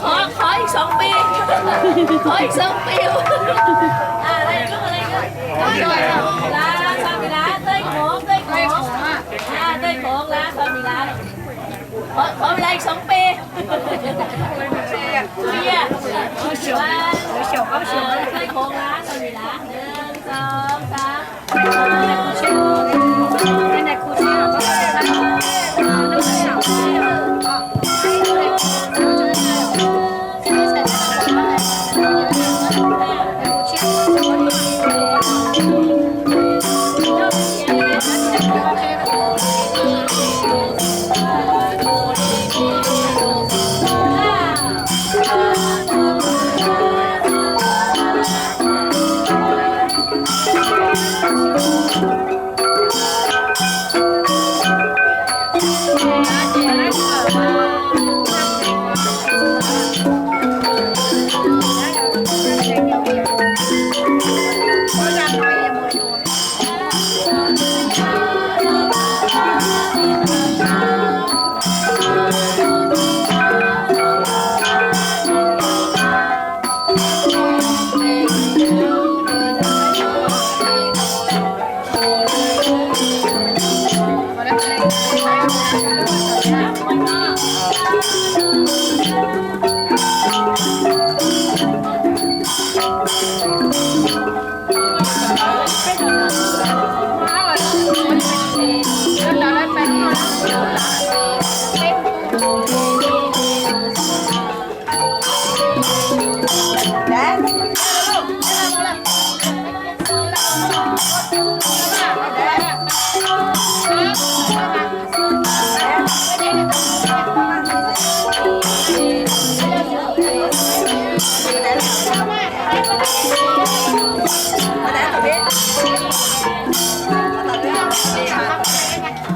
ขออีก2 ปีขออีก2 ปีอะไรลูกอะไรกันลาสามีลาเต้ยโขงเต้ยโขงเต้ยโขงลาสามีลาขอเวลาอีก2 ปีเบียร์เต้ยโขงลาสามีลา1 2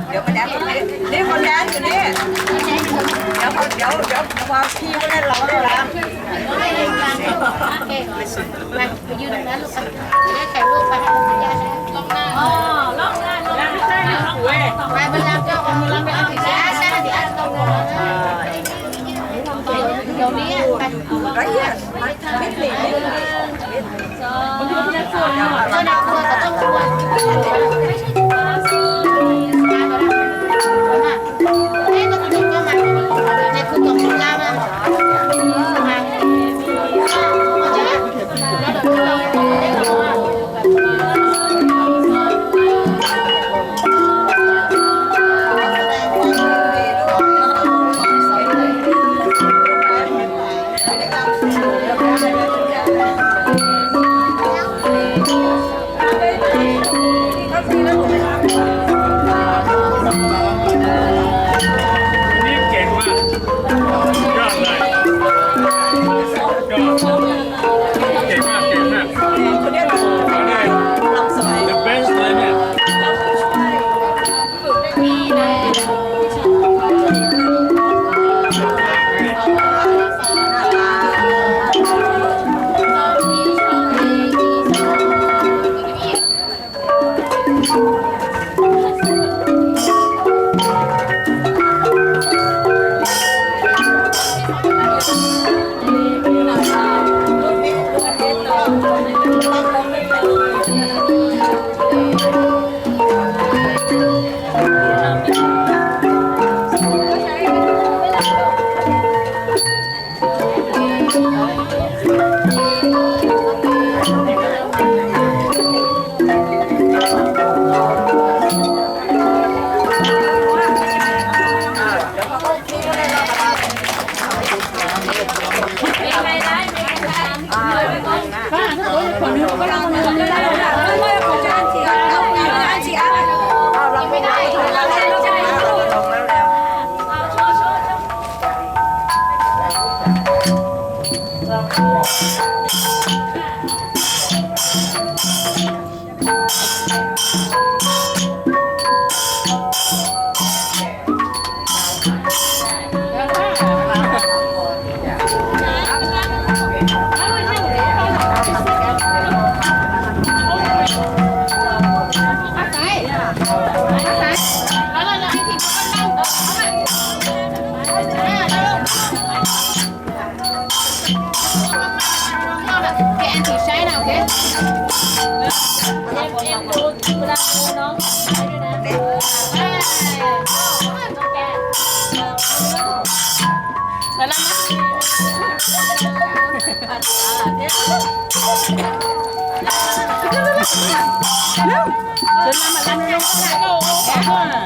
เดี๋ยวไปแดนตรงนี้นี่คนแดนอยู่นี่เดี๋ยวพอพี่ก็ได้ร้องแล้วไปยืนตรงนั้นลูกไปได้แข่งลูกไปให้คุณย่าได้ลงหน้าลงหน้าไปบรรลังเจ้าของบรรลังไปเอาที่แท้แท้ที่อันตรงนั้นเดี๋ยวนี้ไปไรเนี่ยมิดหลีก็นักตัวก็ต้องตัวเ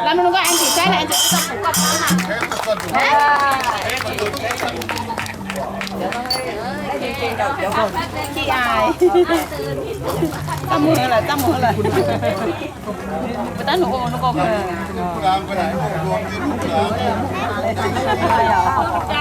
Làm nó có anh chỉ trái này anh chỉ có cục cọc chị ai tâm mưa là người ta nổ nó còn